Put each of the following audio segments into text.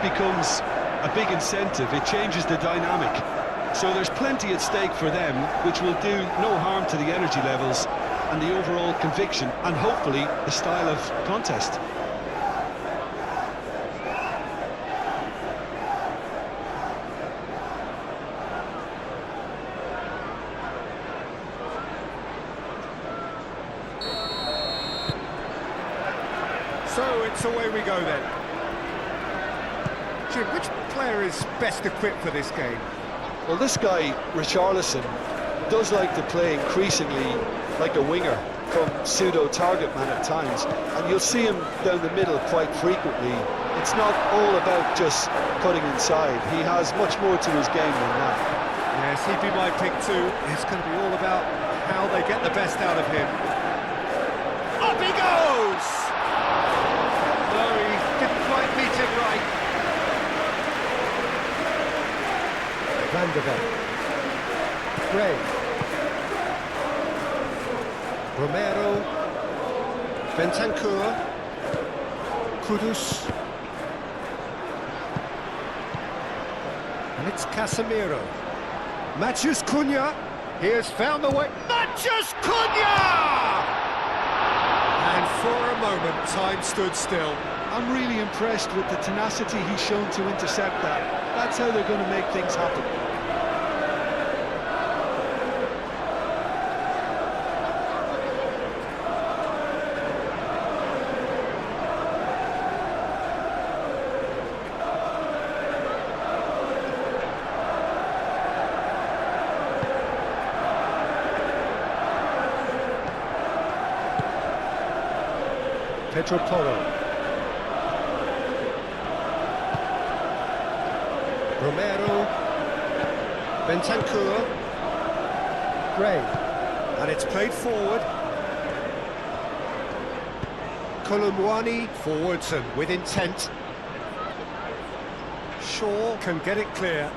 becomes a big incentive. It changes the dynamic. So there's plenty at stake for them, which will do no harm to the energy levels and the overall conviction, and hopefully the style of contest. So it's away we go then. Jim, which player is best equipped for this game? Well, this guy, Richarlison, does like to play increasingly like a winger, come pseudo-target man at times, and you'll see him down the middle quite frequently. It's not all about just cutting inside. He has much more to his game than that. Yes, he'd be my pick too. It's going to be all about how they get the best out of him. Up he goes! No, he didn't quite meet it right. Van der Beek. Gray. Romero. Bentancur. Kudus. And it's Casemiro. Matheus Cunha. He has found the way. Matheus Cunha! And for a moment, time stood still. I'm really impressed with the tenacity he's shown to intercept that. That's how they're going to make things happen. Pedro Porro. Romero. Bentancur. Gray. And it's played forward. Kolomwani forwards and with intent. Shaw can get it clear.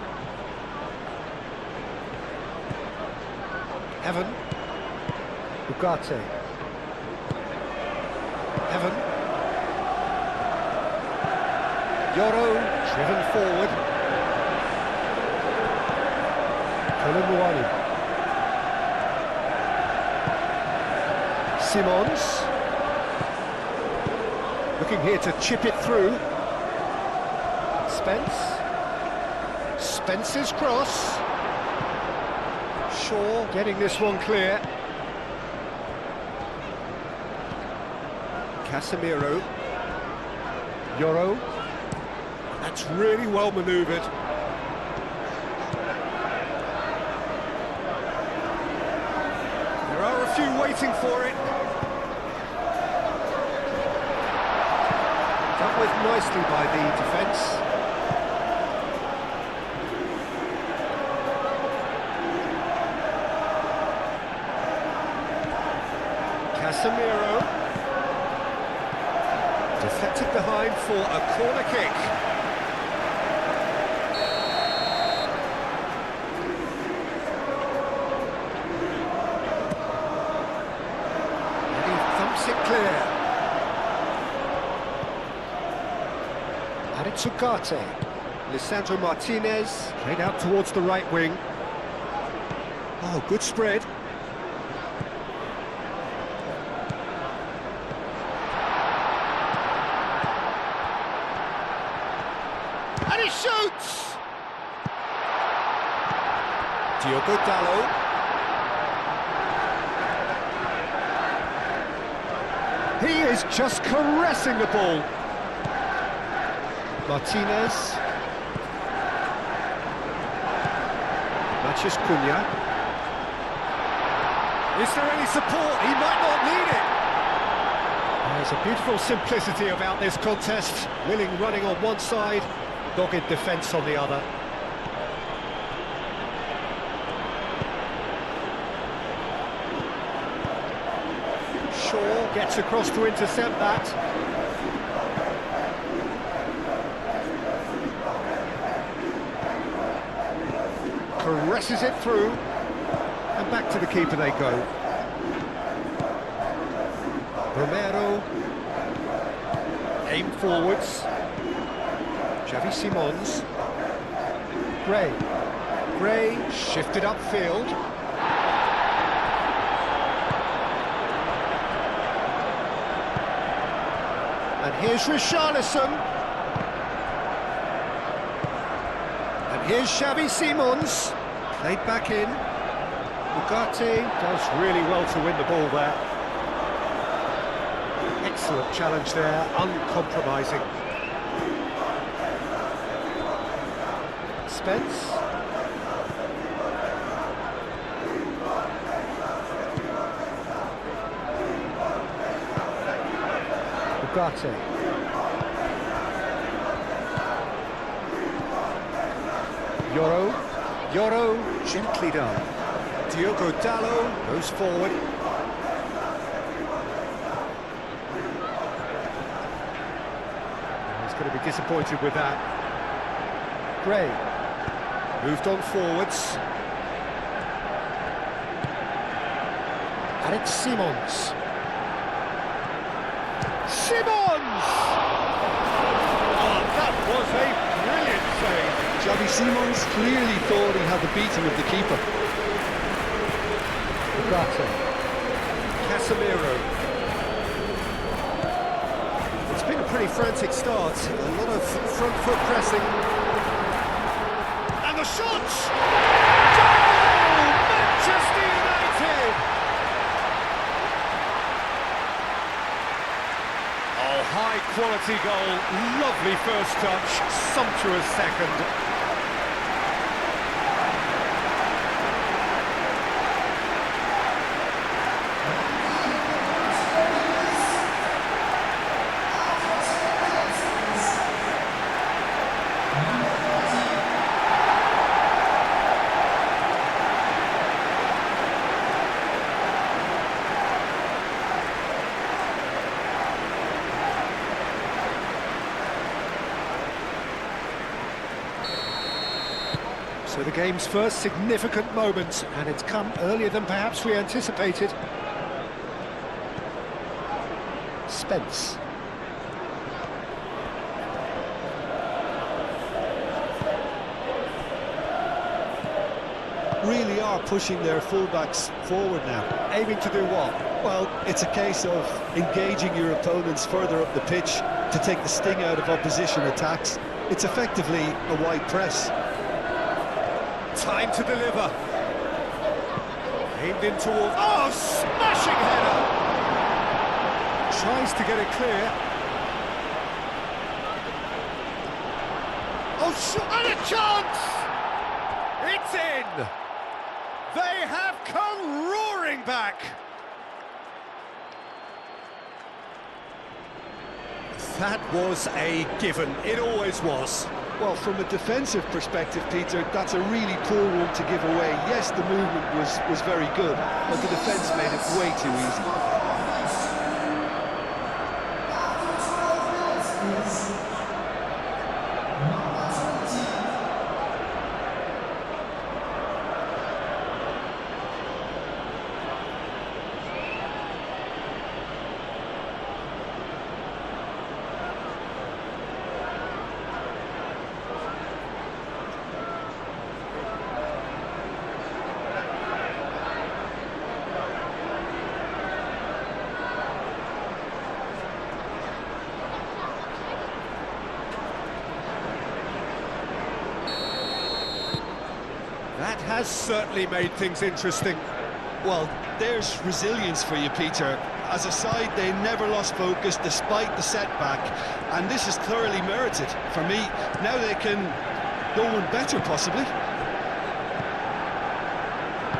Evan. Ugarte. Evan. Yoro driven forward. Kolomwani. Simons. Looking here to chip it through. Spence's cross. Shaw getting this one clear. Casemiro. Yoro. That's really well manoeuvred. There are a few waiting for it. Dealt with nicely by the defence. Casemiro. Deflected behind for a corner kick. And he thumps it clear. And it's Ugarte. Lisandro Martinez played out towards the right wing. Oh, good spread. And he shoots! Diogo Dalot. He is just caressing the ball. Martinez. Matheus Cunha. Is there any support? He might not need it. There's a beautiful simplicity about this contest. Willing running on one side, dogged defence on the other. Shaw gets across to intercept that. Caresses it through, and back to the keeper they go. Romero, aim forwards. Xavi Simons. Gray. Gray shifted upfield. And here's Richarlison. And here's Xavi Simons. Played back in. Ugarte does really well to win the ball there. Excellent challenge there, uncompromising. Spence. Ugarte. Yoro, gently done. Diogo Dalot goes forward. He's going to be disappointed with that. Gray moved on forwards. And it's Simons. Simons! Oh, that was a brilliant save. Xavi Simons clearly thought he had the beating of the keeper. Ugarte. Casemiro. It's been a pretty frantic start. A lot of front foot pressing. And the shot! Goal! Manchester United! Oh, high quality goal. Lovely first touch. Sumptuous second. So the game's first significant moment, and it's come earlier than perhaps we anticipated. Spence. Really are pushing their fullbacks forward now. Aiming to do what? Well, it's a case of engaging your opponents further up the pitch to take the sting out of opposition attacks. It's effectively a wide press. Time to deliver. Aimed in towards... Oh, smashing header! Tries to get it clear. Oh, and a chance! It's in! They have come roaring back! That was a given. It always was. Well, from a defensive perspective, Peter, that's a really poor one to give away. Yes, the movement was very good, but the defence made it way too easy. That has certainly made things interesting. Well, there's resilience for you, Peter. As a side, they never lost focus despite the setback, and this is thoroughly merited. For me, now they can go one better, possibly.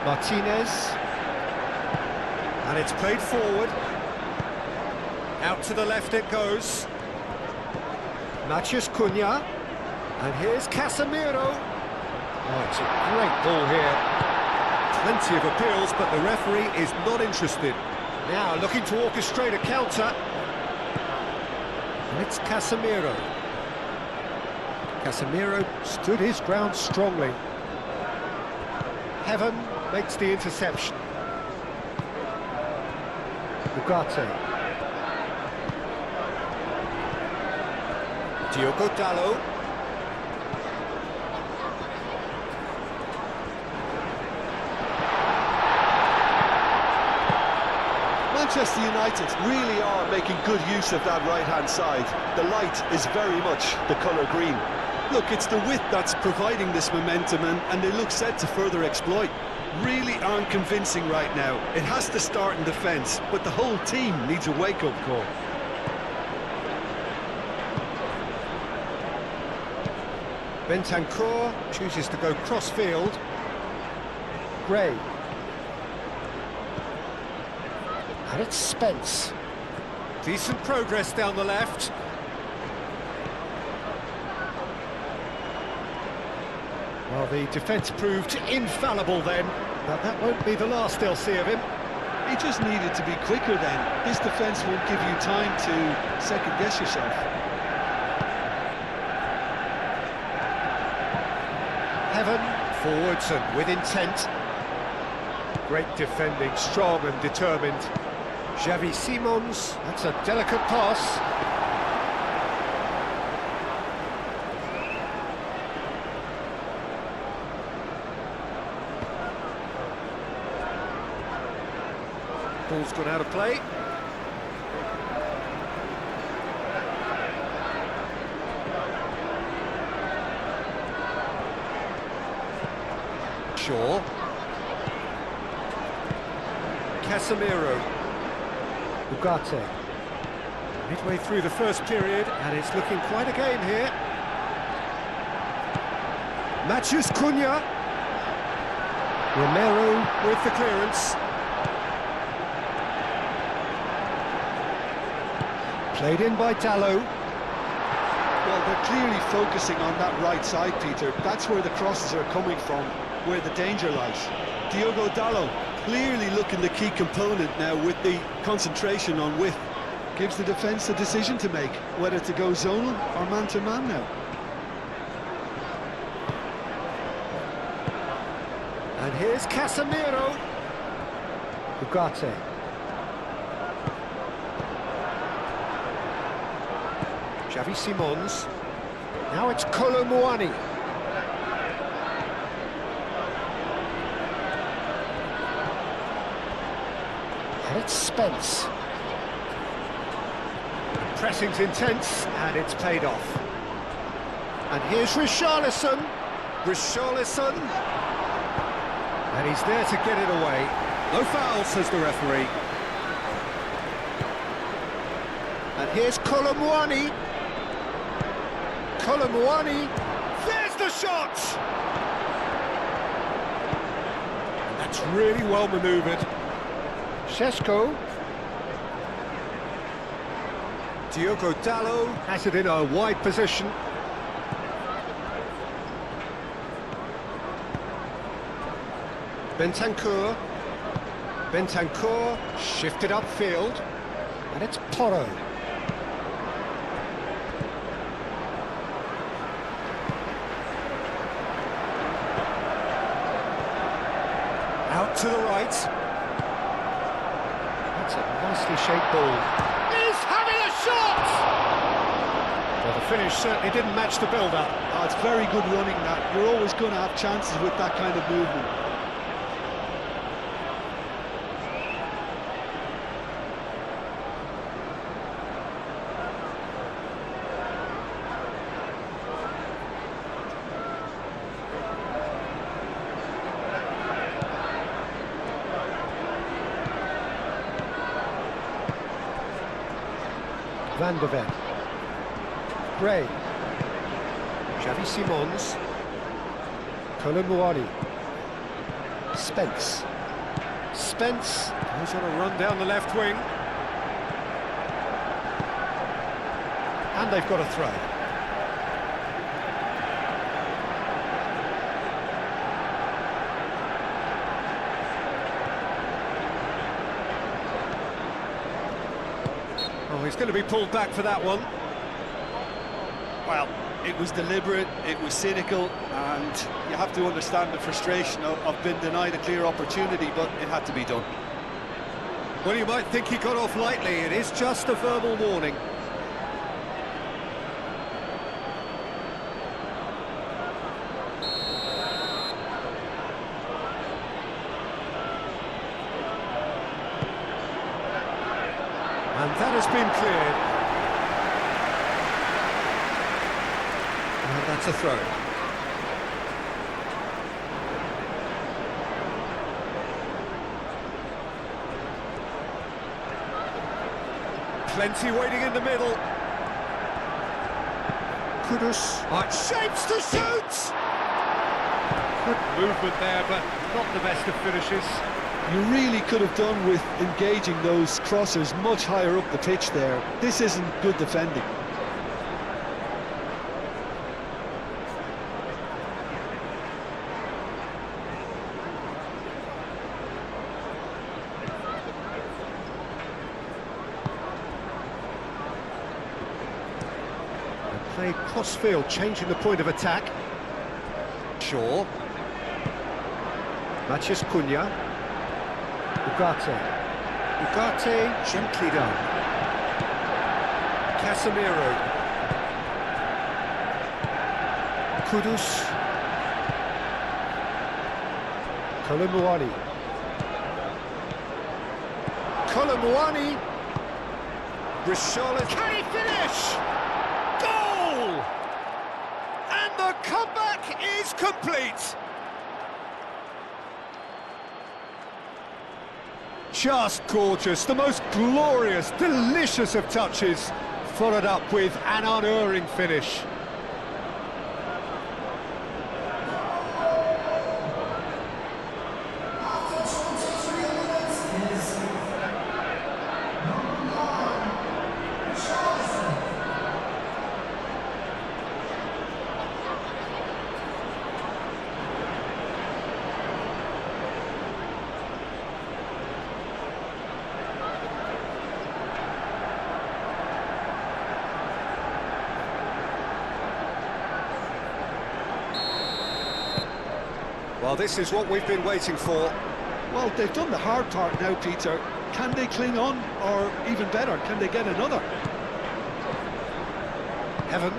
Martinez. And it's played forward. Out to the left it goes. Matheus Cunha. And here's Casemiro. Oh, it's a great ball here. Plenty of appeals, but the referee is not interested. Now looking to orchestrate a counter. And it's Casemiro. Casemiro stood his ground strongly. Heaven makes the interception. Ugarte. Diogo Dalot. Manchester United really are making good use of that right-hand side. The light is very much the colour green. Look, it's the width that's providing this momentum, and they look set to further exploit. Really aren't convincing right now. It has to start in defence, but the whole team needs a wake-up call. Bentancur chooses to go cross-field. Gray. And it's Spence. Decent progress down the left. Well, the defence proved infallible then, but that won't be the last they'll see of him. He just needed to be quicker then. This defence won't give you time to second-guess yourself. Heaven, forwards and with intent. Great defending, strong and determined. Xavi Simons, that's a delicate pass. Ball's gone out of play. Shaw. Casemiro. Ugarte. Midway through the first period, and it's looking quite a game here. Matheus Cunha. Romero with the clearance. Played in by Dalot. Well, they're clearly focusing on that right side, Peter. That's where the crosses are coming from, where the danger lies. Diogo Dalot clearly looking the key component now with the concentration on width. Gives the defence a decision to make, whether to go zonal or man-to-man now. And here's Casemiro. Ugarte. Xavi Simons. Now it's Kolo Muani. And it's Spence. Pressing's intense, and it's paid off. And here's Richarlison. Richarlison. And he's there to get it away. No foul, says the referee. And here's Kolo Muani. Kolo Muani. There's the shot! And that's really well manoeuvred. Šeško. Diogo Dalot has it in a wide position. Bentancur. Bentancur shifted upfield. And it's Porro. Out to the right. That's a nicely shaped ball. He's having a shot! Well, the finish certainly didn't match the build-up. Oh, it's very good running, that. You're always going to have chances with that kind of movement. Van de Ven. Gray. Xavi Simons. Kolo Muani. Spence. Spence goes on a run down the left wing. And they've got a throw. Oh, he's going to be pulled back for that one. Well, it was deliberate, it was cynical, and you have to understand the frustration of being denied a clear opportunity, but it had to be done. Well, you might think he got off lightly. It is just a verbal warning. has been cleared. And that's a throw. Plenty waiting in the middle. Kudus. Right, shapes to shoot! Good movement there, but not the best of finishes. You really could have done with engaging those crossers much higher up the pitch there. This isn't good defending. Play cross-field, changing the point of attack. Shaw. Matheus Cunha. Ugarte. Ugarte, gently done. Casemiro. Kudus. Kolomuani. Kolomuani. Richarlison. Can he finish? Goal! And the comeback is complete. Just gorgeous, the most glorious, delicious of touches, followed up with an unerring finish. Well, this is what we've been waiting for. Well, they've done the hard part now, Peter. Can they cling on, or even better, can they get another? Heaven.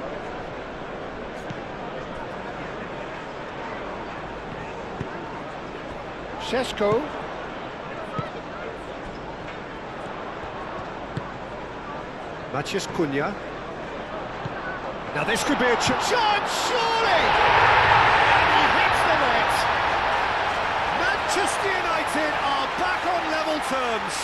Šeško. Matheus Cunha. Now this could be a chance, surely! Manchester United are back on level terms.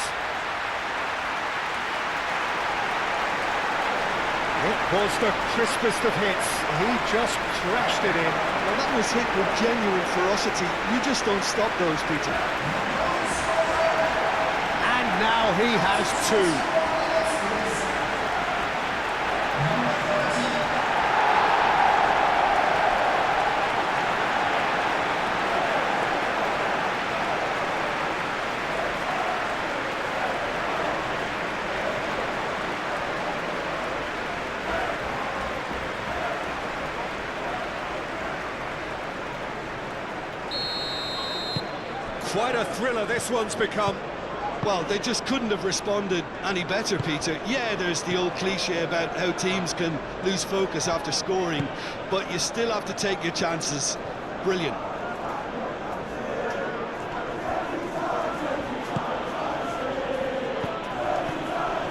It was the crispest of hits. He just crashed it in. Well, that was hit with genuine ferocity. You just don't stop those, Peter. And now he has two. Quite a thriller this one's become. Well, they just couldn't have responded any better, Peter. Yeah, there's the old cliche about how teams can lose focus after scoring, but you still have to take your chances. Brilliant.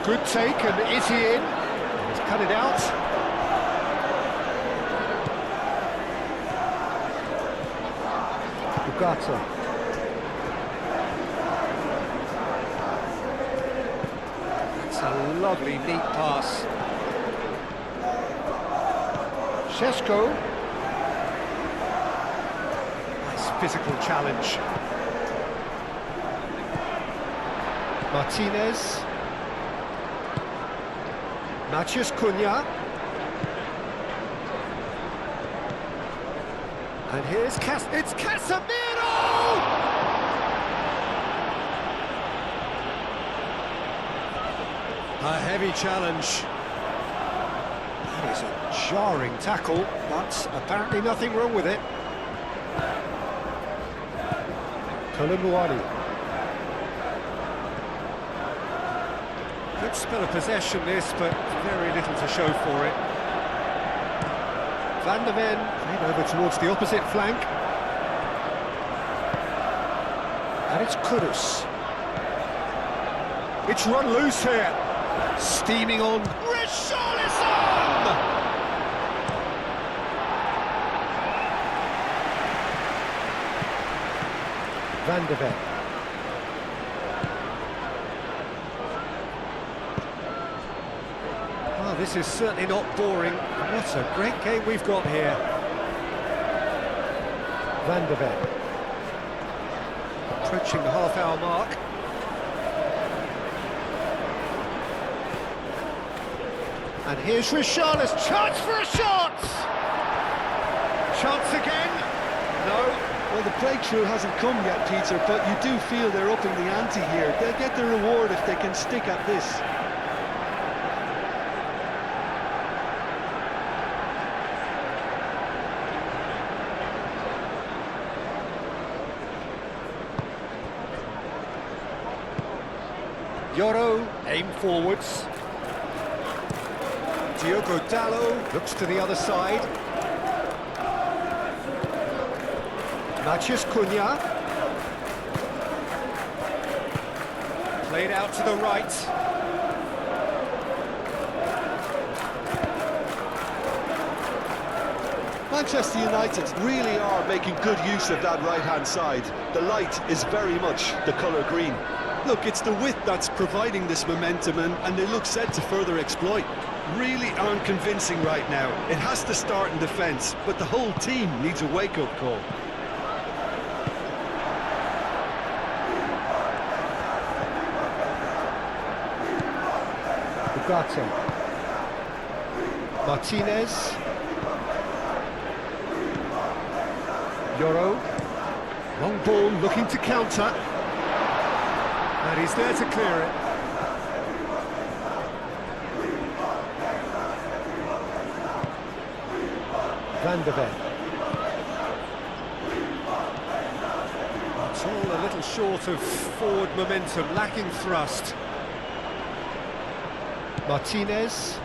Good take, and is he in? He's cut it out. Ugarte. A lovely, neat pass. Šeško. Nice physical challenge. Martinez. Matheus Cunha. And here's it's Casemiro! A heavy challenge. That is a jarring tackle, but apparently nothing wrong with it. Kolomuani. Good spell of possession this, but very little to show for it. Van der Ven played over towards the opposite flank. And it's Kudus. It's run loose here. Steaming on. Richarlison! Van de Ven. Oh, this is certainly not boring. What a great game we've got here. Van de Ven. Approaching the half-hour mark. And here's Richarlison. Chance for a shot! Chance again? No. Well, the breakthrough hasn't come yet, Peter, but you do feel they're upping the ante here. They'll get the reward if they can stick at this. Yoro, aim forwards. Diogo Dalot looks to the other side. Matheus Cunha. Played out to the right. Manchester United really are making good use of that right-hand side. The light is very much the colour green. Look, it's the width that's providing this momentum, and they look set to further exploit. Really aren't convincing right now. It has to start in defence, but the whole team needs a wake-up call. Ugarte. Martinez. Yoro. Long ball looking to counter. And he's there to clear it. Van de Ven. It's all a little short of forward momentum, lacking thrust. Martinez.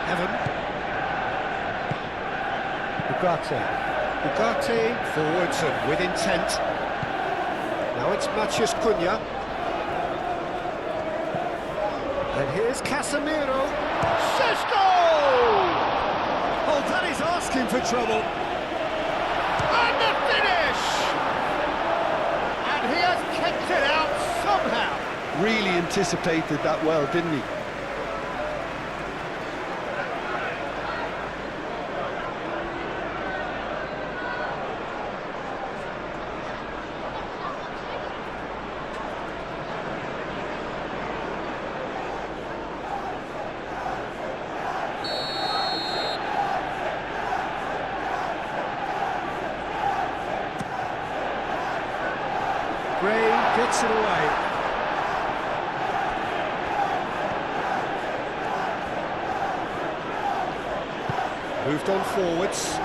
Heaven. Ugarte forwards and with intent. Now it's Matheus Cunha. And here's Casemiro. Šeško! Oh, that is asking for trouble. And the finish! And he has kicked it out somehow. Really anticipated that well, didn't he? Gray gets it away. Moved on forwards.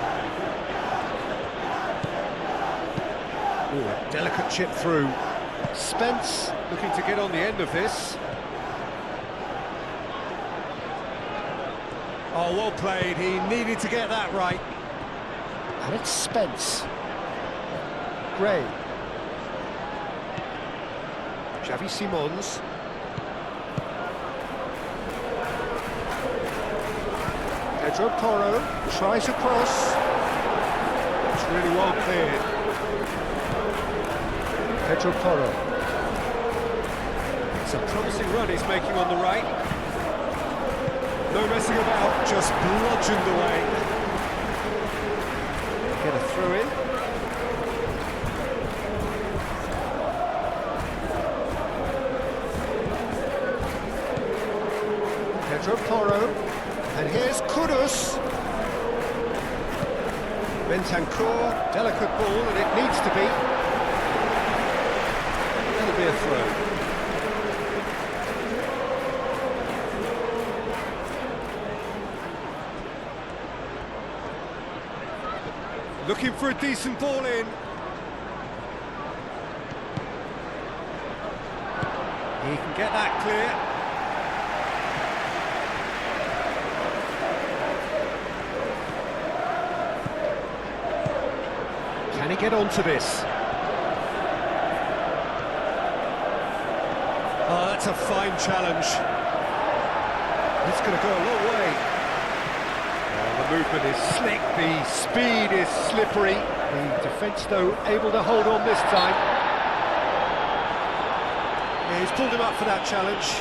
Ooh, a delicate chip through. Spence looking to get on the end of this. Oh, well played. He needed to get that right. And it's Spence. Gray. Xavi Simons. Pedro Porro tries a cross. It's really well cleared. Pedro Porro. It's a promising run he's making on the right. No messing about, just bludgeoned away. Get a throw in. Pedro Porro, and here's Kudus. Bentancur, delicate ball, and it needs to be. That'll be a throw. Looking for a decent ball in. He can get that clear. get onto this. Oh, that's a fine challenge. It's going to go a long way. Oh, the movement is slick, the speed is slippery. The defence, though, able to hold on this time. Yeah, he's pulled him up for that challenge.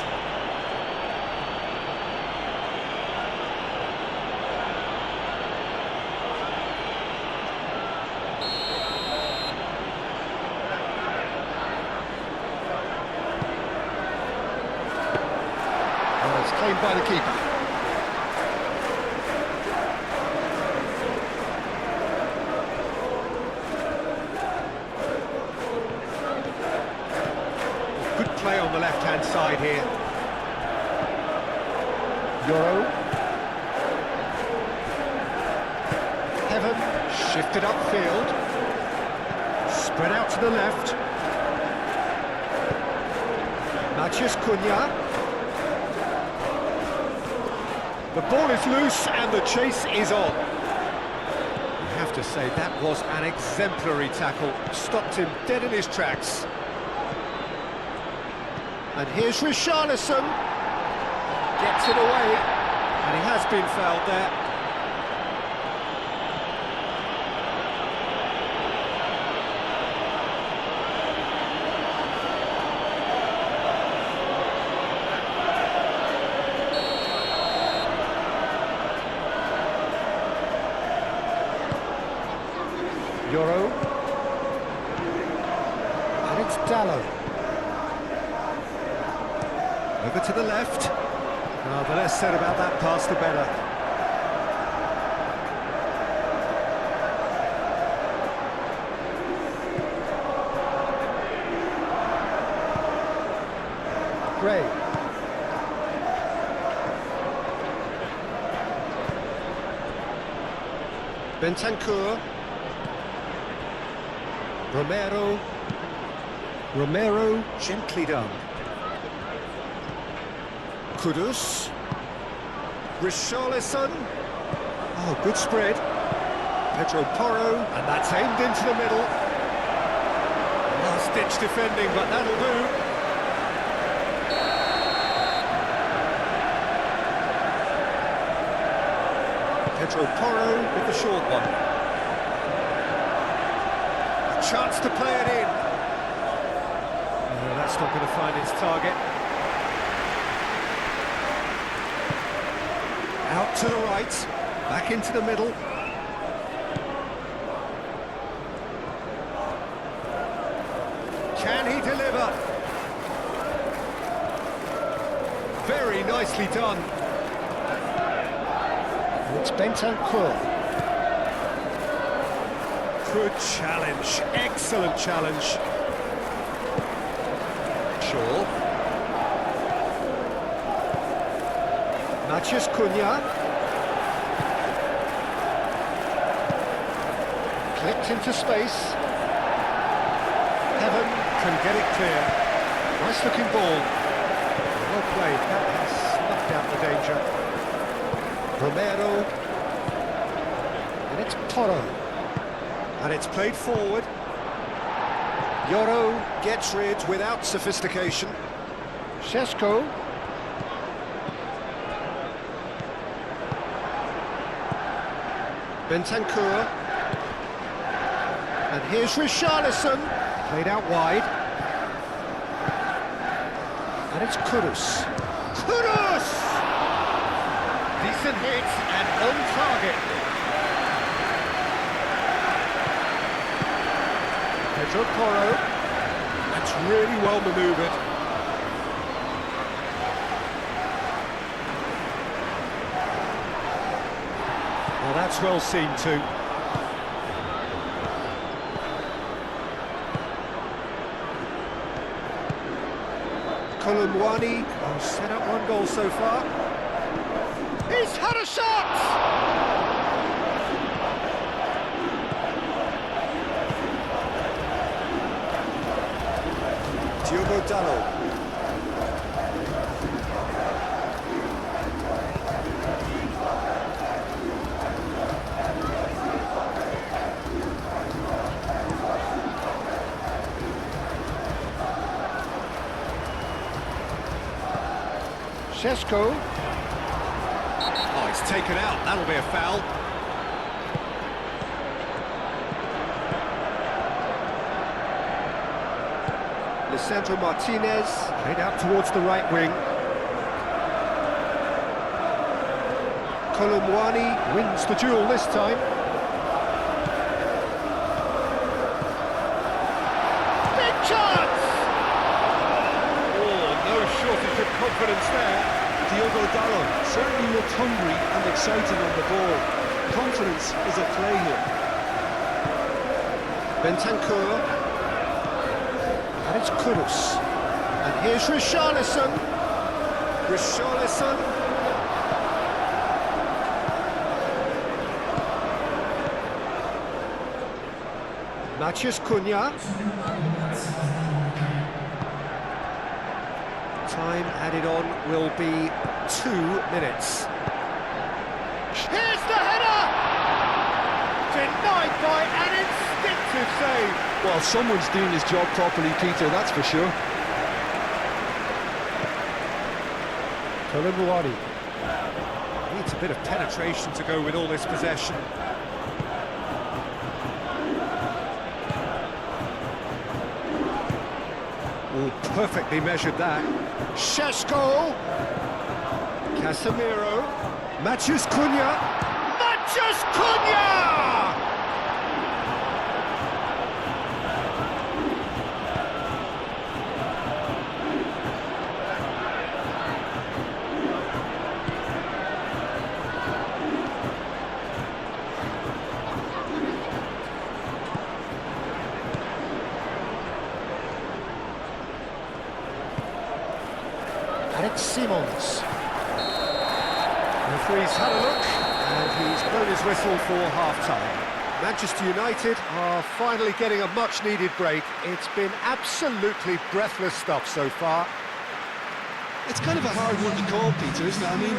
Oh, it's claimed by the keeper. Play on the left-hand side here. Euro. Heaven, shifted upfield. Spread out to the left. Matheus Cunha. The ball is loose and the chase is on. I have to say, that was an exemplary tackle. Stopped him dead in his tracks. And here's Richarlison, gets it away, and he has been fouled there. Euro, and it's Dallo. Over to the left. Oh, the less said about that pass, the better. Gray. Bentancur. Romero, gently done. Kudus. Richarlison. Oh, good spread. Pedro Porro, and that's aimed into the middle. Last-ditch defending, but that'll do. Pedro Porro with the short one. A chance to play it in. No, that's not going to find its target. Out to the right, back into the middle. Can he deliver? Very nicely done. It's Bentancur. Good challenge, excellent challenge. Shaw. Matheus Cunha. Clipped into space. Heaven can get it clear. Nice looking ball. Well played, that has snuffed out the danger. Romero. And it's Porro. And it's played forward. Yoro gets rid without sophistication. Šeško. Bentancur. And here's Richarlison, played out wide. And it's Kudus. Kudus! Decent hit and on target. Pedro Porro. That's really well manoeuvred. Well, that's well seen too. Kolumwani, who's set up one goal so far. He's had a shot! Diogo Dallo. Šeško. Oh, he's taken out. That'll be a foul. Lisandro Martinez, played out towards the right wing. Kolumwani wins the duel this time. Big chance! Oh, no shortage of confidence there. Diogo Dalot certainly looked hungry and excited on the ball. Confidence is at play here. Bentancur. And it's Kudus. And here's Richarlison. Richarlison. Matheus Cunha. Time added on will be 2 minutes. Here's the header! Denied by an instinctive save. Well, someone's doing his job properly, Peter, that's for sure. Kolumwani needs a bit of penetration to go with all this possession. Oh, perfectly measured that. Šeško. Casemiro. Matheus Cunha. Matheus Cunha! Alex Simons. Referee's had a look, and he's blown his whistle for half-time. Manchester United are finally getting a much-needed break. It's been absolutely breathless stuff so far. It's kind of a hard one to call, Peter, isn't it? I mean,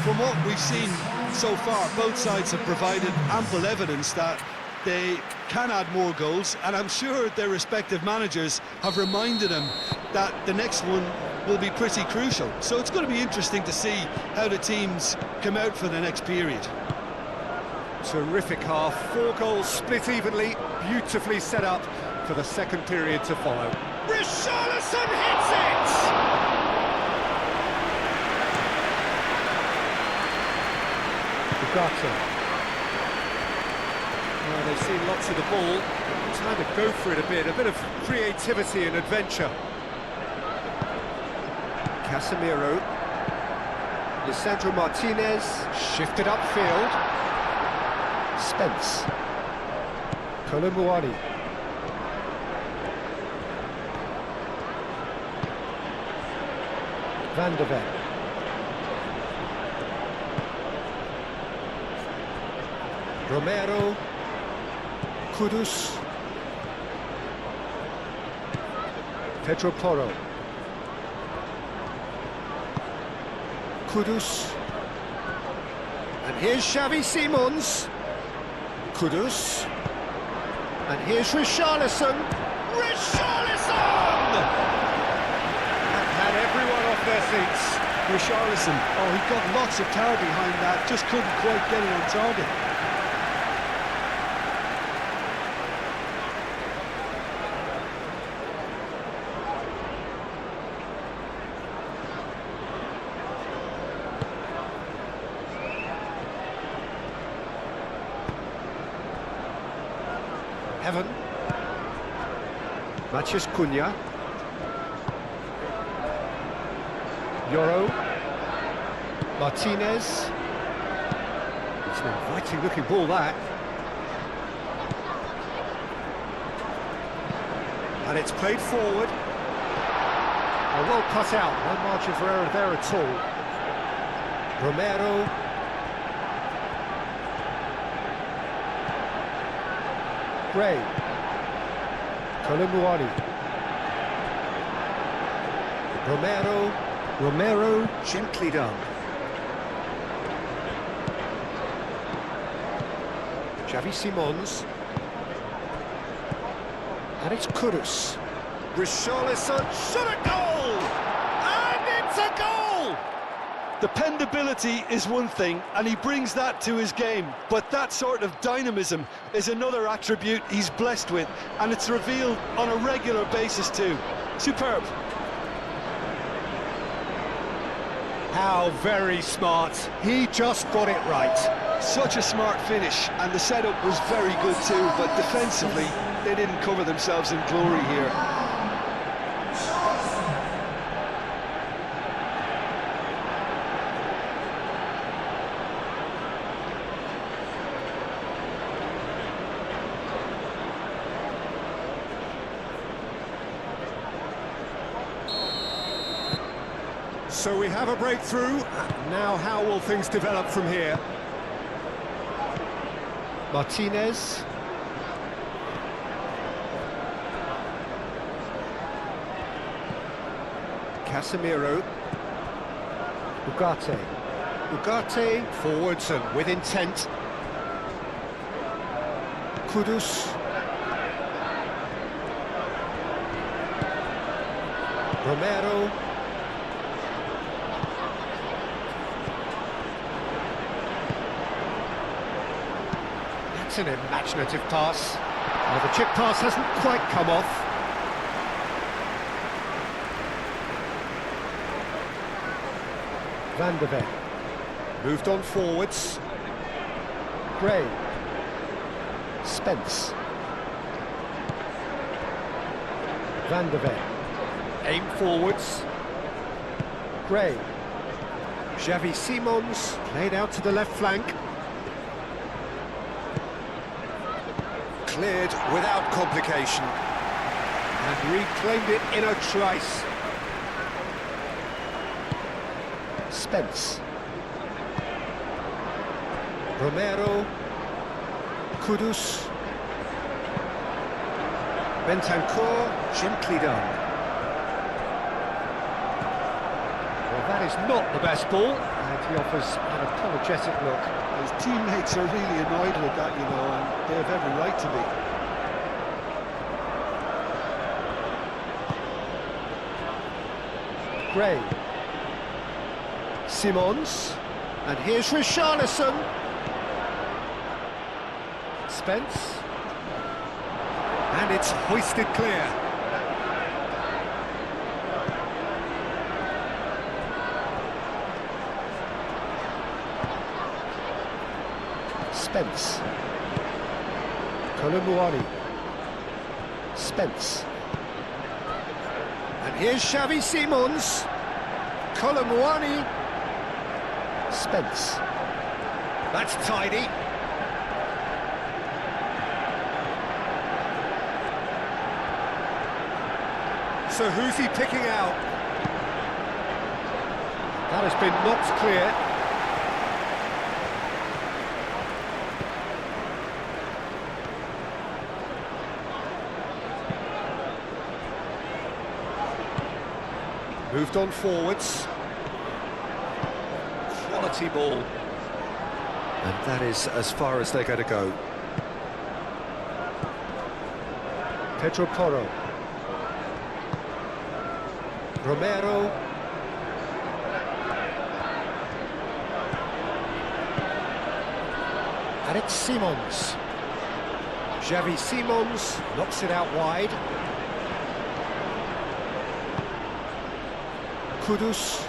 from what we've seen so far, both sides have provided ample evidence that they can add more goals, and I'm sure their respective managers have reminded them that the next one will be pretty crucial. So it's going to be interesting to see how the teams come out for the next period. Terrific half, 4 goals split evenly, beautifully set up for the second period to follow. Richarlison hits it! Ugarte. Well, they've seen lots of the ball, time to go for it a bit of creativity and adventure. Casemiro. Lisandro Martinez, shifted upfield. Spence. Kolumwani. Van de Ven. Romero. Kudus. Pedro Porro. Kudus. And here's Xavi Simons. Kudus. And here's Richarlison. Richarlison! And had everyone off their seats. Richarlison, oh, he got lots of power behind that, just couldn't quite get it on target. Heaven. Matheus Cunha. Yoro. Martinez. It's an inviting looking ball, that. And it's played forward. Oh, well cut out. No margin for error there at all. Romero. Gray. Kolumwani. Romero, gently done. Xavi Simons. And it's Kudus. Richarlison, shot a goal! And it's a goal! Dependability is one thing, and he brings that to his game, but that sort of dynamism is another attribute he's blessed with, and it's revealed on a regular basis too. Superb. How very smart. He just got it right. Such a smart finish, and the setup was very good too, but defensively, they didn't cover themselves in glory here. So we have a breakthrough. Now how will things develop from here? Martinez. Casemiro. Ugarte. Ugarte forwards and with intent. Kudus. Romero. That's an imaginative pass. Oh, the chip pass hasn't quite come off. Van de Ven. Moved on forwards. Gray. Spence. Van de Ven. Aim forwards. Gray. Xavi Simons played out to the left flank. Cleared without complication. And reclaimed it in a trice. Spence. Romero. Kudus. Bentancur, gently done. Well, that is not the best ball, and he offers an apologetic look. His teammates are really annoyed with that, you know, and they have every right to be. Gray. Simons. And here's Richarlison. Spence. And it's hoisted clear. Spence. Kolomuani. Spence. And here's Xavi Simons. Kolomuani. Spence. That's tidy. So who's he picking out? That has been knocked clear. Moved on forwards. Quality ball. And that is as far as they're going to go. Pedro Porro. Romero. And it's Simons. Xavi Simons knocks it out wide. Kudus.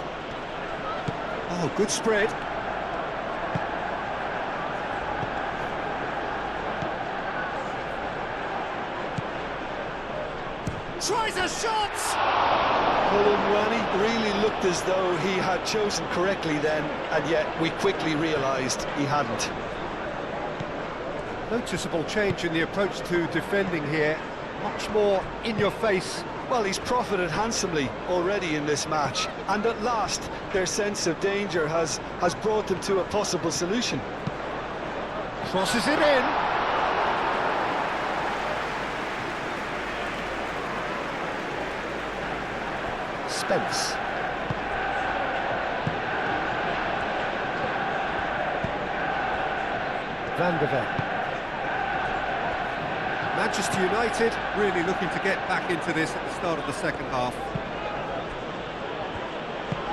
Oh, good spread. Tries a shot! Kolomuani really looked as though he had chosen correctly then, and yet we quickly realised he hadn't. Noticeable change in the approach to defending here. Much more in your face. Well, he's profited handsomely already in this match, and at last their sense of danger has brought them to a possible solution. Crosses it in. Spence. Van de Ven. Manchester United really looking to get back into this at the start of the second half.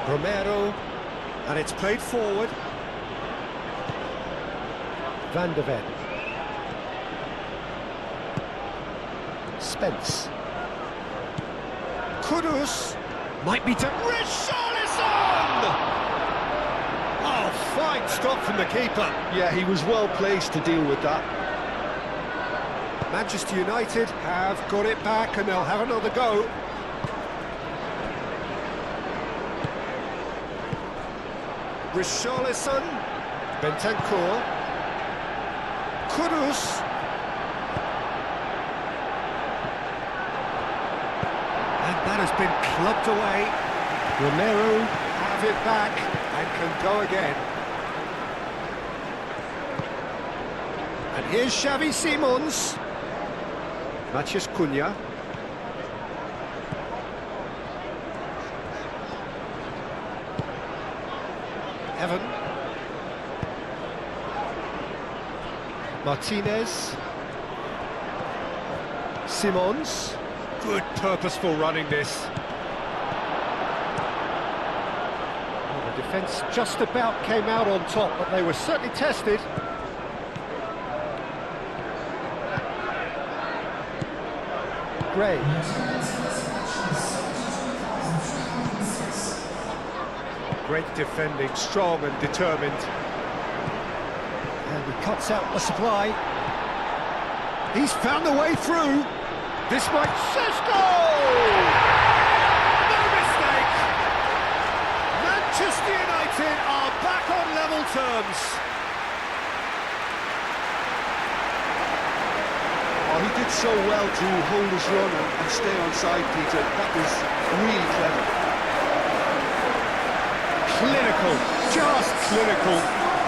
Romero. And it's played forward. Van de Ven. Spence. Kudus. Might be to Richarlison! Oh, fine stop from the keeper. Yeah, he was well placed to deal with that. Manchester United have got it back and they'll have another go. Richarlison. Bentancur. Kudus. And that has been clubbed away. Romero have it back and can go again. And here's Xavi Simons. Matheus Cunha. Evan. Martinez. Simons. Good purposeful running this. Well, the defence just about came out on top, but they were certainly tested. Gray. Great defending, strong and determined. And he cuts out the supply. He's found a way through. This might... Sesko! No mistake! Manchester United are back on level terms. Oh, he did so well to hold his run and stay on side, Peter. That was really clever. Clinical, just clinical.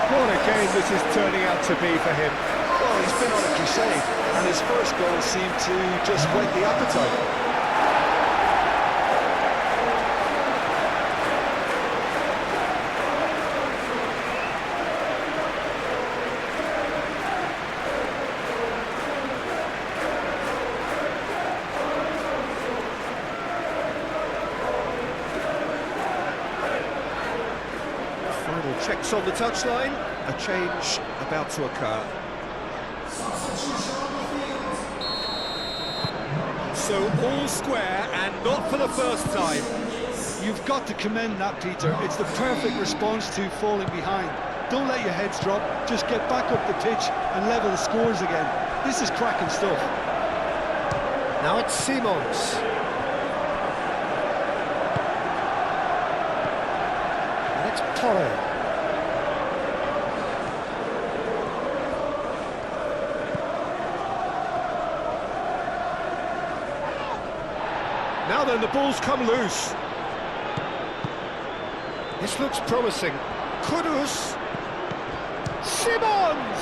What a game this is turning out to be for him. Well, he's been on a crusade, and his first goal seemed to just whet the appetite. Final checks on the touchline. A change about to occur. So all square and not for the first time. You've got to commend that, Peter. It's the perfect response to falling behind. Don't let your heads drop. Just get back up the pitch and level the scores again. This is cracking stuff. Now it's Simons. And it's Torre. Now then, the ball's come loose. This looks promising. Kudus. Simons!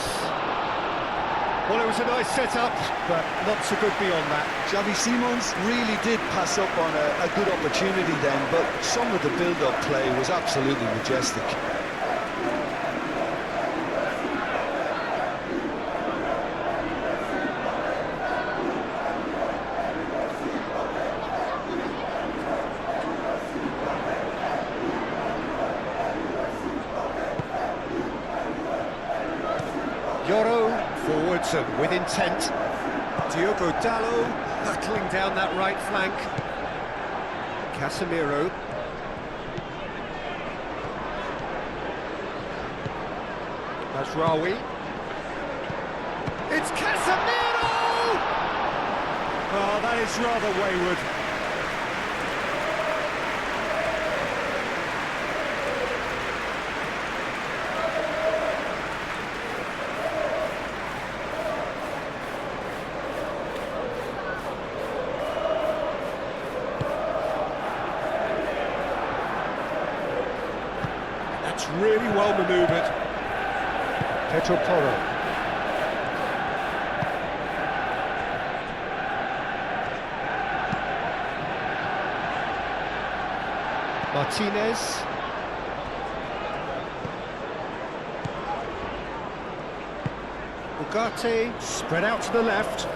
Well, it was a nice setup, but not so good beyond that. Xavi Simons really did pass up on a good opportunity then, but some of the build-up play was absolutely majestic. Yoro forwards and with intent. Diogo Dalot battling down that right flank. Casemiro. Mazraoui. It's Casemiro! Oh, that is rather wayward. That's really well manoeuvred. Pedro Porro. Martinez. Ugarte spread out to the left.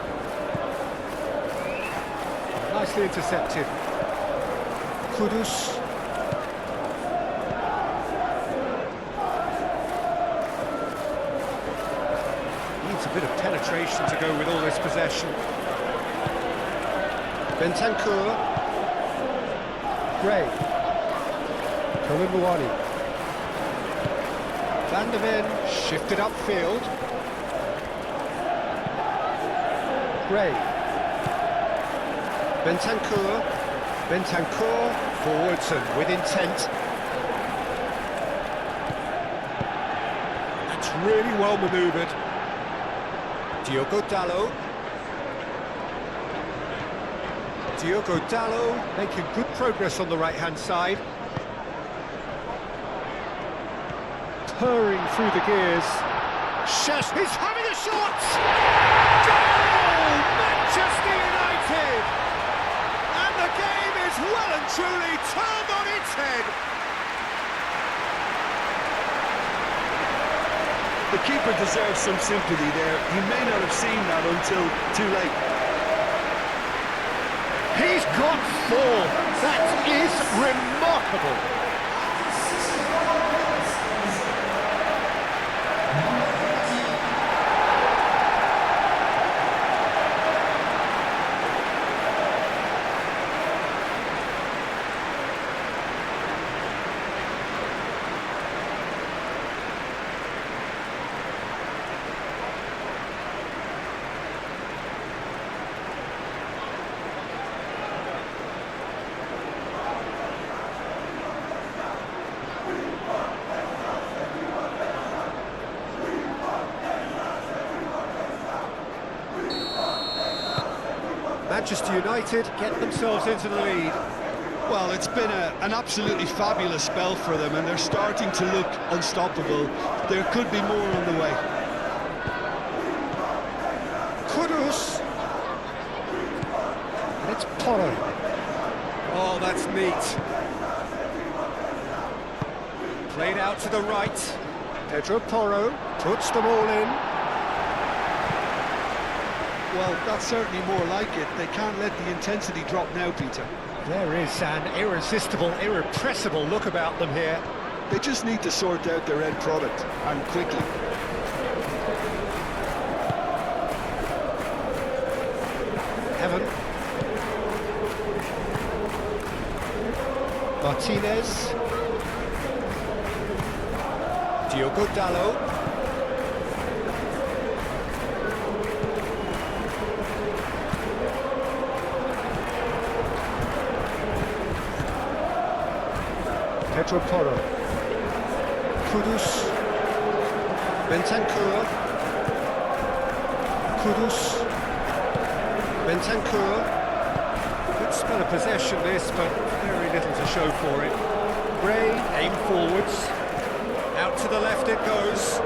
Nicely intercepted. Kudus. bit of penetration to go with all this possession. Bentancur. Gray. Koulibaly. Van der Ven shifted upfield. Gray. Bentancur. Bentancur forwards and with intent. That's really well manoeuvred. Diogo Dalot. Diogo Dalot making good progress on the right-hand side. Purring through the gears. Shesh, he's having a shot! Goal! Manchester United! And the game is well and truly turned on its head. The keeper deserves some sympathy there. He may not have seen that until too late. He's got 4. That is remarkable. Manchester United get themselves into the lead. Well, it's been an absolutely fabulous spell for them, and they're starting to look unstoppable. There could be more on the way. Kudus. And it's Porro. Oh, that's neat. Played out to the right. Pedro Porro puts them all in. Well, that's certainly more like it. They can't let the intensity drop now, Peter. There is an irresistible, irrepressible look about them here. They just need to sort out their end product, and quickly. Heaven. Martinez. Diogo Dalot. Pedro Porro. Kudus. Bentancur. Kudus. Bentancur. Good spell of possession this, but very little to show for it. Gray, aim forwards. Out to the left it goes.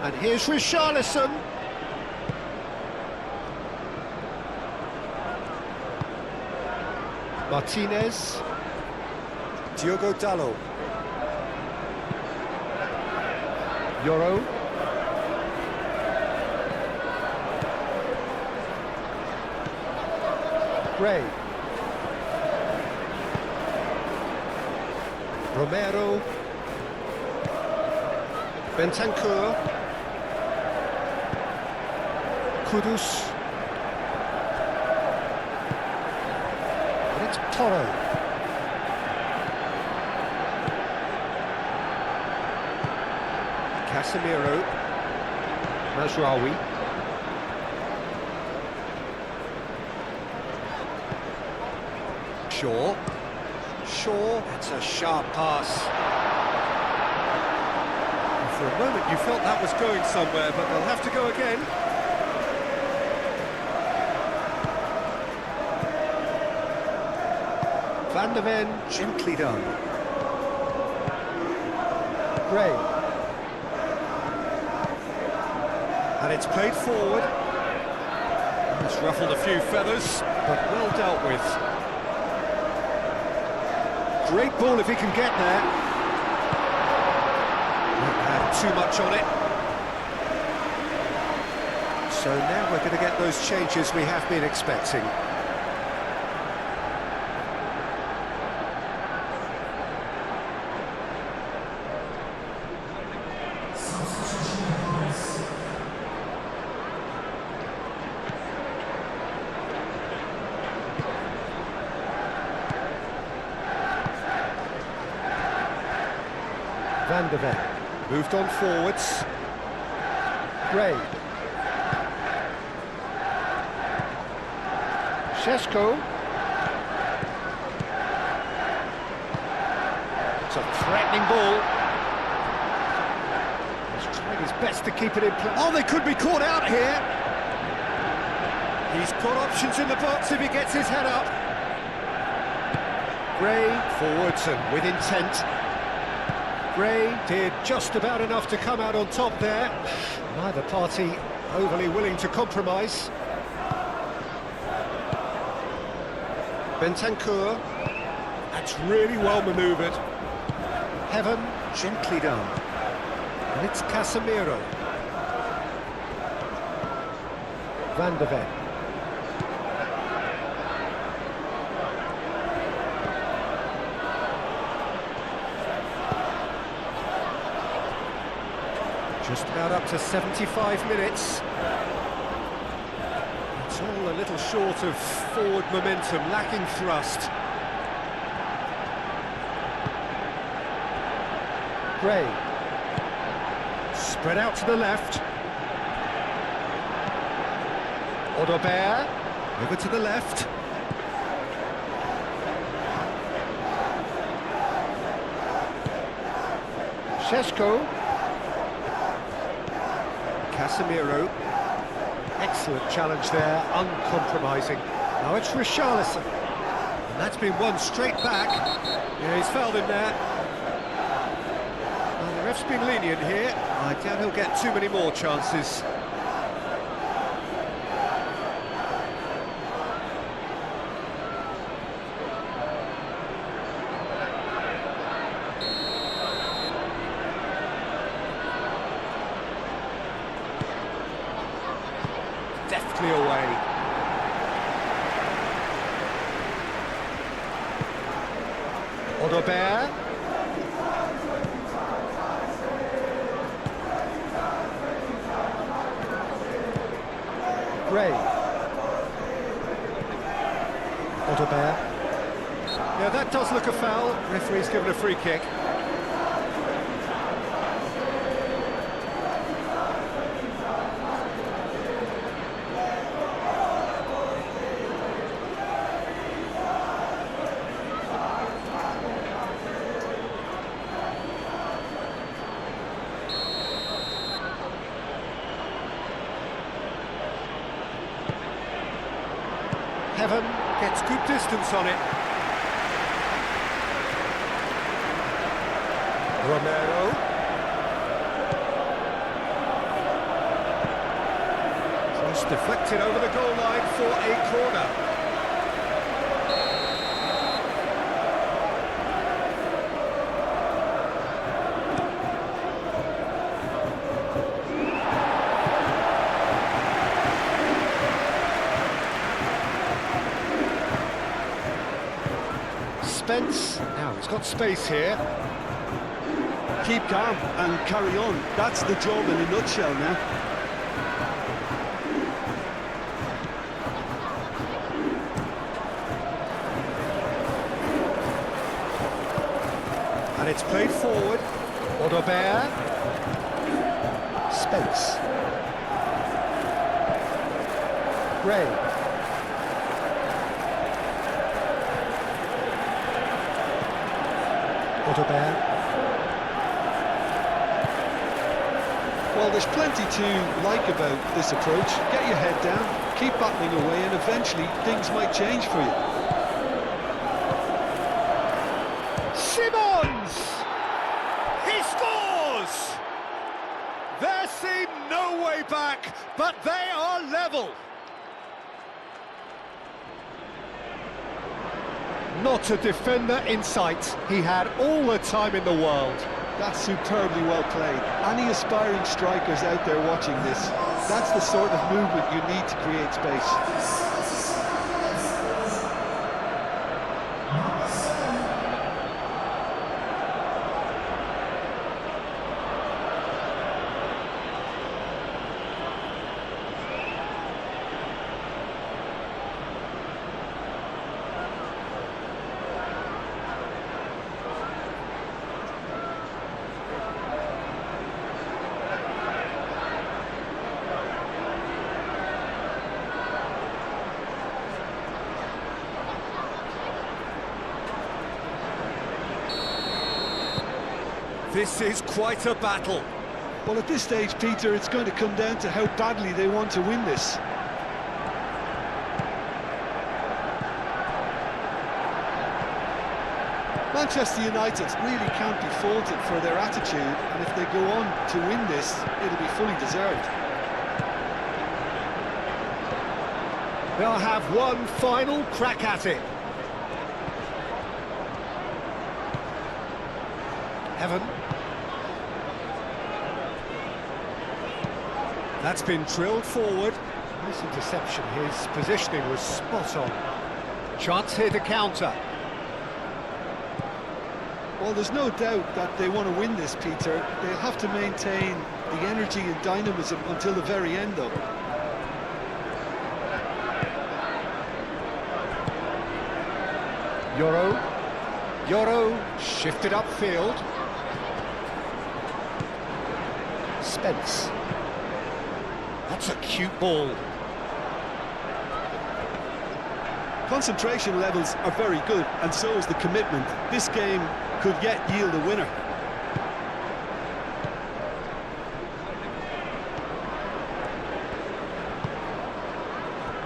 And here's Richarlison. Martinez. Diogo Dalot. Euro. Gray. Romero. Bentancur. Kudus. And it's Porro. Casemiro. Mazraoui. Shaw. Shaw. That's a sharp pass. For a moment you felt that was going somewhere, but they'll have to go again. Van der Ven. Gently done. Gray. And it's played forward. It's ruffled a few feathers, but well dealt with. Great ball if he can get there. Won't have too much on it. So now we're going to get those changes we have been expecting. Van de Ven. Moved on forwards. Gray. Šeško. It's a threatening ball. He's trying his best to keep it in play. Oh, they could be caught out here. He's got options in the box if he gets his head up. Gray forwards and with intent. Gray did just about enough to come out on top there. Neither party overly willing to compromise. Bentancur. That's really well manoeuvred. Heaven, gently done. And it's Casemiro. Van de Ven. Just about up to 75 minutes. It's all a little short of forward momentum, lacking thrust. Gray. Spread out to the left. Odobert, over to the left. Šeško. Casemiro. Excellent challenge there, uncompromising. Now it's Richarlison. And that's been won straight back. Yeah, he's fouled him there. Well, the ref's been lenient here. I doubt he'll get too many more chances. Deftly away. Odobert. Gray. Odobert. Yeah, that does look a foul. Referee's given a free kick. Heaven gets good distance on it. Romero. Cross deflected over the goal line for a corner. Spence, now he's got space here. Keep calm and carry on. That's the job in a nutshell now. And it's played forward. Odobert. Spence. Gray. Odobert. Well, there's plenty to like about this approach. Get your head down, keep battling away, and eventually things might change for you. Simons! He scores! There seemed no way back, but they are level. Not a defender in sight. He had all the time in the world. That's superbly well played. Any aspiring strikers out there watching this, that's the sort of movement you need to create space. This is quite a battle. Well, at this stage, Peter, it's going to come down to how badly they want to win this. Manchester United really can't be faulted for their attitude, and if they go on to win this, it'll be fully deserved. They'll have one final crack at it. Heaven. That's been drilled forward. Nice interception. His positioning was spot on. Chance here to counter. Well, there's no doubt that they want to win this, Peter. They'll have to maintain the energy and dynamism until the very end, though. Euro shifted upfield. Spence. That's a cute ball. Concentration levels are very good, and so is the commitment. This game could yet yield a winner.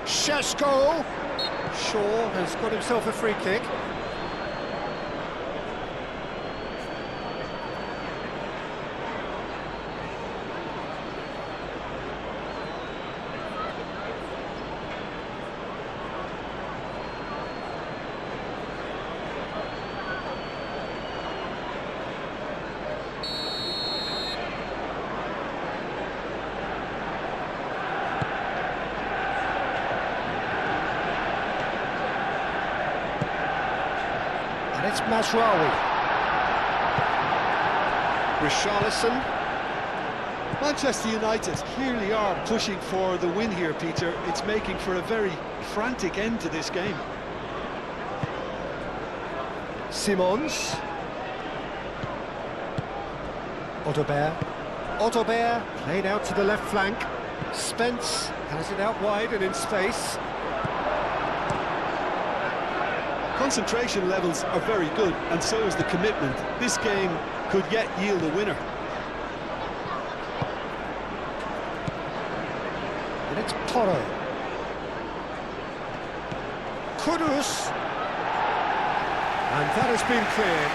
Šeško. Shaw has got himself a free kick. It's Mazraoui. Richarlison. Manchester United clearly are pushing for the win here, Peter. It's making for a very frantic end to this game. Simons. Otobert played out to the left flank. Spence has it out wide and in space. Concentration levels are very good, and so is the commitment. This game could yet yield a winner. And it's Toro. Kudus. And that has been cleared.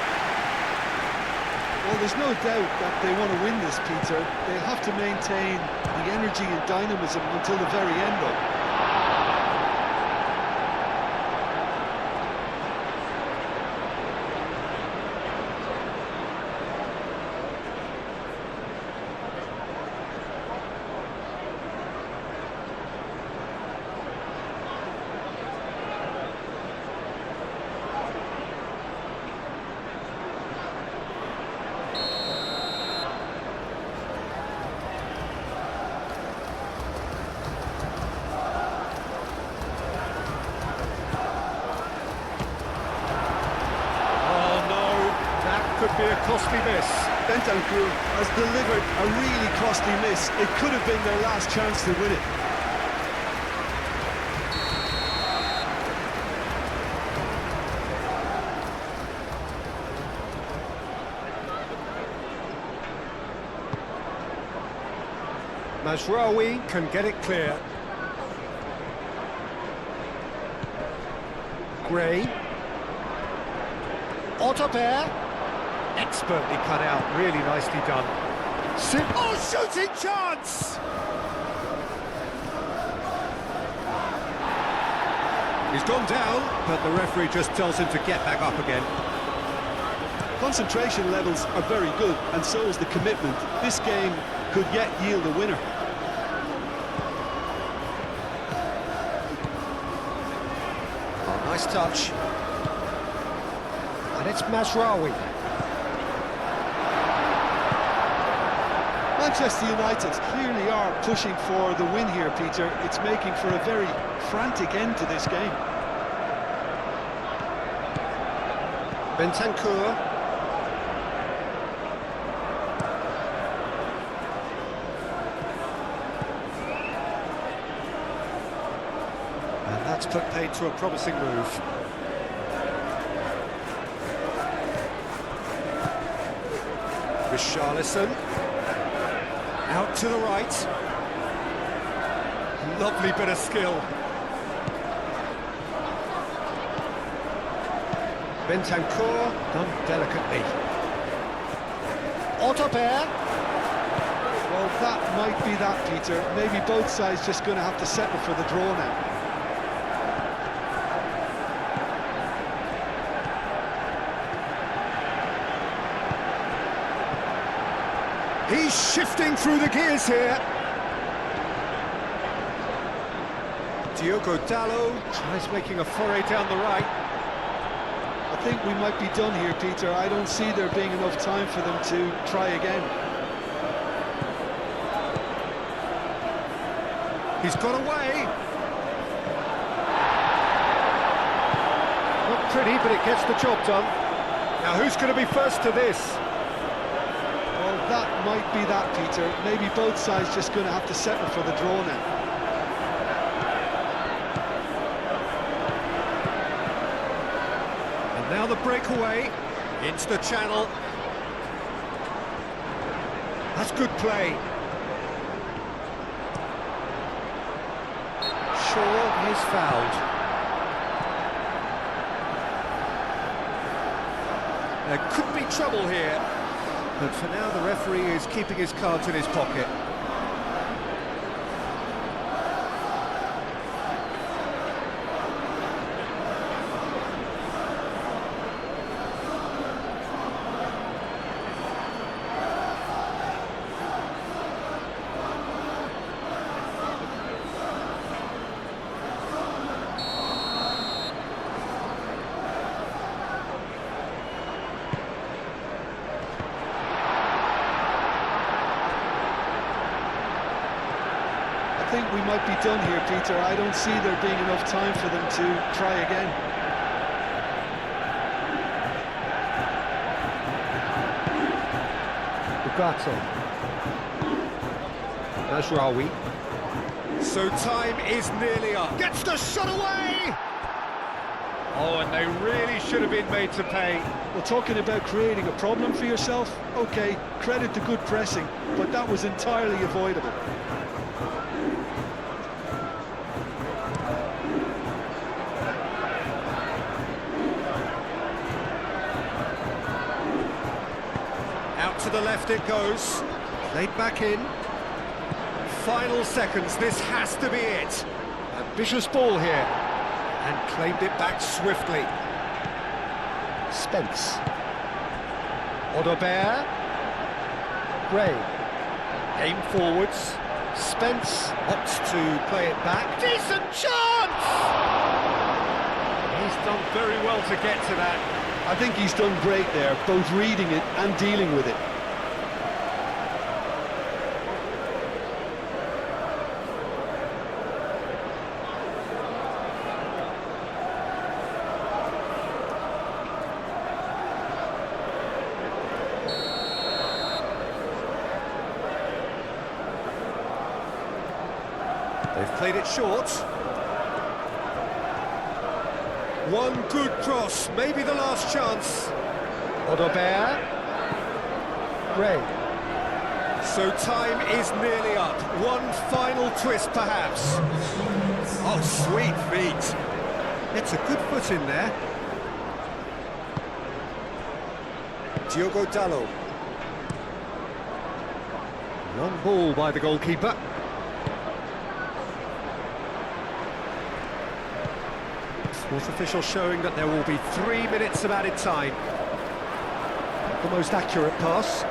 Well, there's no doubt that they want to win this, Peter. They'll have to maintain the energy and dynamism until the very end, though. Could be a costly miss. Bentancur has delivered a really costly miss. It could have been their last chance to win it. Mazraoui can get it clear. Gray. Otobert. Expertly cut out, really nicely done. Shooting chance! He's gone down, but the referee just tells him to get back up again. Concentration levels are very good, and so is the commitment. This game could yet yield a winner. Oh, nice touch. And it's Mazraoui. Manchester United clearly are pushing for the win here, Peter. It's making for a very frantic end to this game. Bentancur. And that's put paid to a promising move. Richarlison. Out to the right. Lovely bit of skill. Bentancur, done delicately. Autopair. Well, that might be that, Peter. Maybe both sides just going to have to settle for the draw now. He's shifting through the gears here. Diogo Dalot tries making a foray down the right. I think we might be done here, Peter. I don't see there being enough time for them to try again. He's got away. Not pretty, but it gets the job done. Now who's going to be first to this? Well, that might be that, Peter. Maybe both sides just going to have to settle for the draw now. And now the breakaway into the channel. That's good play. Shaw is fouled. There could be trouble here, but for now the referee is keeping his cards in his pocket. I think we might be done here, Peter. I don't see there being enough time for them to try again. Ugarte. Mazraoui. So time is nearly up. Gets the shot away! Oh, and they really should have been made to pay. Well, talking about creating a problem for yourself, okay, credit to good pressing, but that was entirely avoidable. Out to the left it goes. Played back in. Final seconds, this has to be it. Ambitious ball here. And claimed it back swiftly. Spence. Odobert. Gray. Aim forwards. Spence opts to play it back. Decent chance! He's done very well to get to that. I think he's done great there, both reading it and dealing with it. They've played it short. One good cross, maybe the last chance. Odobert. Gray. So time is nearly up. One final twist, perhaps. Oh, sweet feet. It's a good foot in there. Diogo Dalot. Long ball by the goalkeeper. Fourth official showing that there will be 3 minutes of added time. The most accurate pass.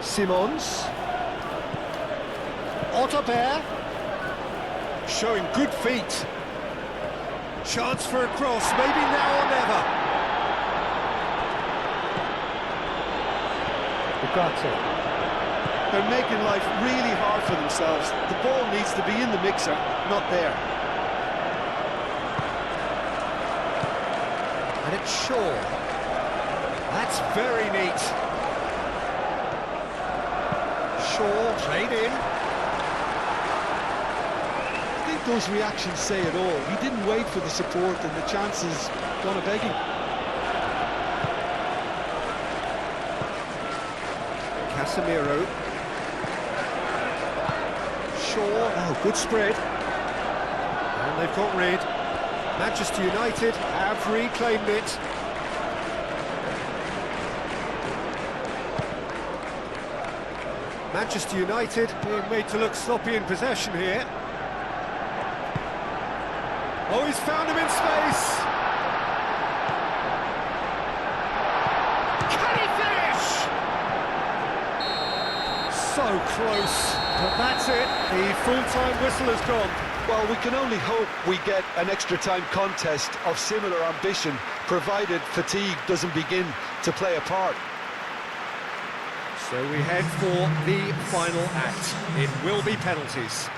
Simons. Autopair. Showing good feet. Chance for a cross, maybe now or never. Ugarte. They're making life really hard for themselves. The ball needs to be in the mixer, not there. And it's Shaw. That's very neat. Shaw, played in. I think those reactions say it all. He didn't wait for the support and the chances gone a begging. Casemiro. Shaw, oh, good spread. And they've got rid. Manchester United have reclaimed it. Manchester United being made to look sloppy in possession here. Oh, he's found him in space! Can he finish? So close, but that's it. The full-time whistle has gone. Well, we can only hope we get an extra-time contest of similar ambition, provided fatigue doesn't begin to play a part. So we head for the final act. It will be penalties.